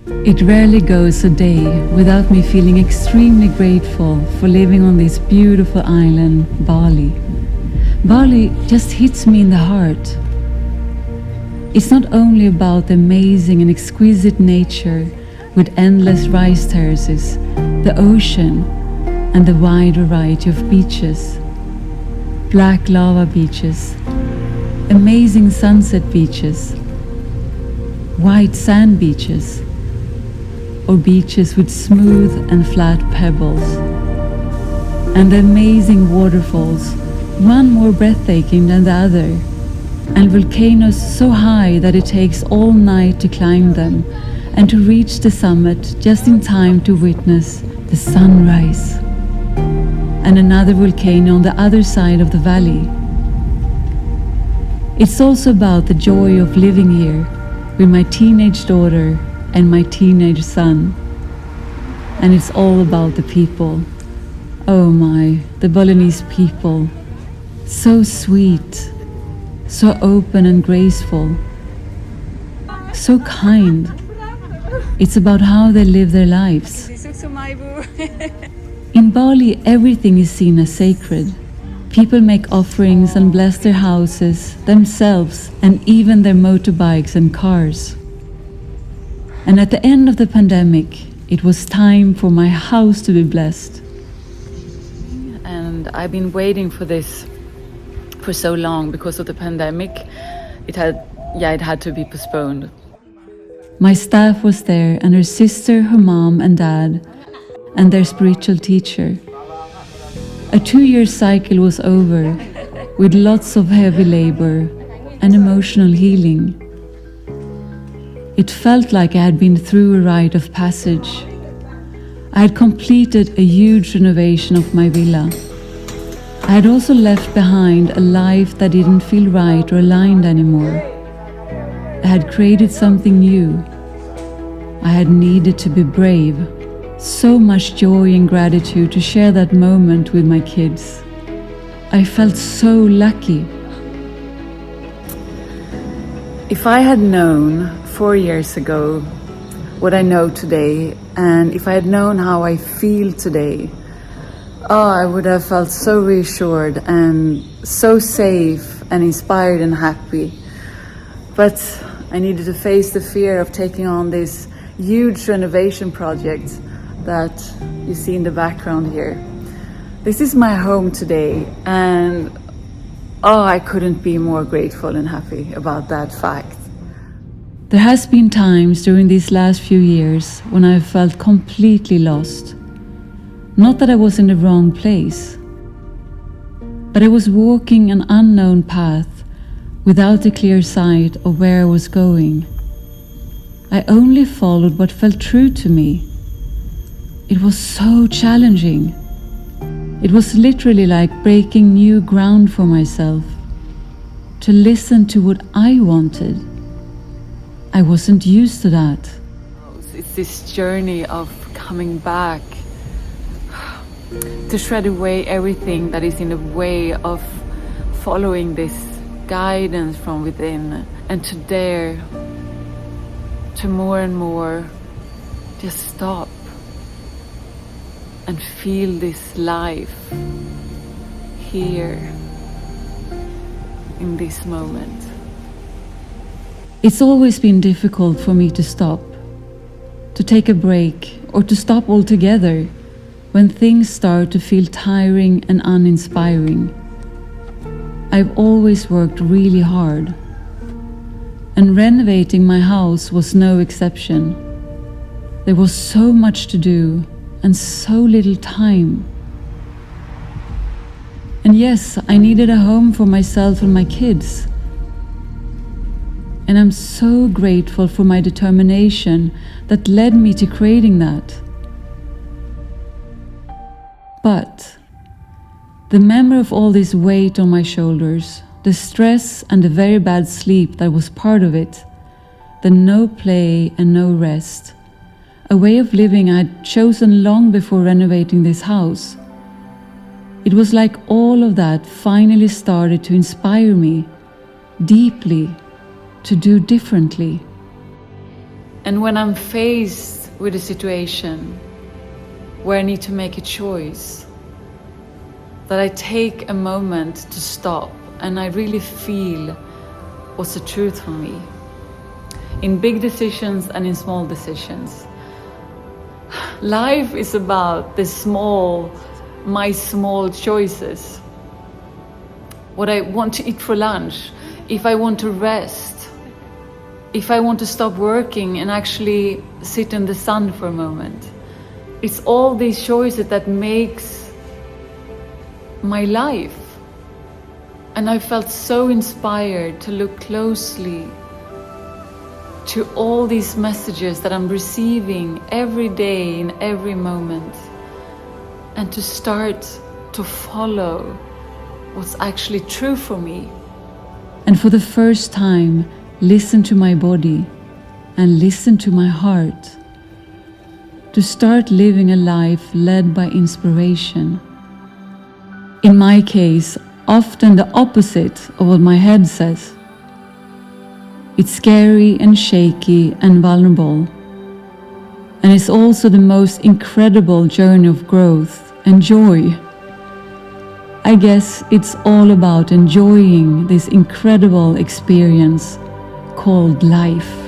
It rarely goes a day without me feeling extremely grateful for living on this beautiful island, Bali. Bali just hits me in the heart. It's not only about the amazing and exquisite nature with endless rice terraces, the ocean, and the wide variety of beaches. Black lava beaches, amazing sunset beaches, white sand beaches, or beaches with smooth and flat pebbles, and the amazing waterfalls, one more breathtaking than the other, and volcanoes so high that it takes all night to climb them and to reach the summit just in time to witness the sunrise, and another volcano on the other side of the valley. It's also about the joy of living here with my teenage daughter and my teenage son. And it's all about the people. Oh my, the Balinese people. So sweet, so open and graceful, so kind. It's about how they live their lives. In Bali, everything is seen as sacred. People make offerings and bless their houses, themselves, and even their motorbikes and cars. And at the end of the pandemic, it was time for my house to be blessed. And I've been waiting for this for so long because of the pandemic. It had to be postponed. My staff was there, and her sister, her mom and dad, and their spiritual teacher. A 2-year cycle was over, with lots of heavy labor and emotional healing. It felt like I had been through a rite of passage. I had completed a huge renovation of my villa. I had also left behind a life that didn't feel right or aligned anymore. I had created something new. I had needed to be brave. So much joy and gratitude to share that moment with my kids. I felt so lucky. If I had known 4 years ago what I know today, and if I had known how I feel today, I would have felt so reassured and so safe and inspired and happy. But I needed to face the fear of taking on this huge renovation project that you see in the background here. This is my home today, and I couldn't be more grateful and happy about that fact. There has been times during these last few years when I have felt completely lost. Not that I was in the wrong place, but I was walking an unknown path without a clear sight of where I was going. I only followed what felt true to me. It was so challenging. It was literally like breaking new ground for myself, to listen to what I wanted. I wasn't used to that. It's this journey of coming back, to shred away everything that is in the way of following this guidance from within, and to dare to more and more just stop and feel this life here in this moment. It's always been difficult for me to stop, to take a break, or to stop altogether when things start to feel tiring and uninspiring. I've always worked really hard, and renovating my house was no exception. There was so much to do and so little time. And yes, I needed a home for myself and my kids. And I'm so grateful for my determination that led me to creating that. But the memory of all this weight on my shoulders, the stress and the very bad sleep that was part of it, the no play and no rest, a way of living I had chosen long before renovating this house. It was like all of that finally started to inspire me deeply to do differently. And when I'm faced with a situation where I need to make a choice, that I take a moment to stop and I really feel what's the truth for me. In big decisions and in small decisions. Life is about my small choices. What I want to eat for lunch, if I want to rest, if I want to stop working and actually sit in the sun for a moment. It's all these choices that makes my life. And I felt so inspired to look closely to all these messages that I'm receiving every day in every moment, and to start to follow what's actually true for me. And for the first time, listen to my body and listen to my heart. To start living a life led by inspiration. In my case, often the opposite of what my head says. It's scary and shaky and vulnerable. And it's also the most incredible journey of growth and joy. I guess it's all about enjoying this incredible experience called life.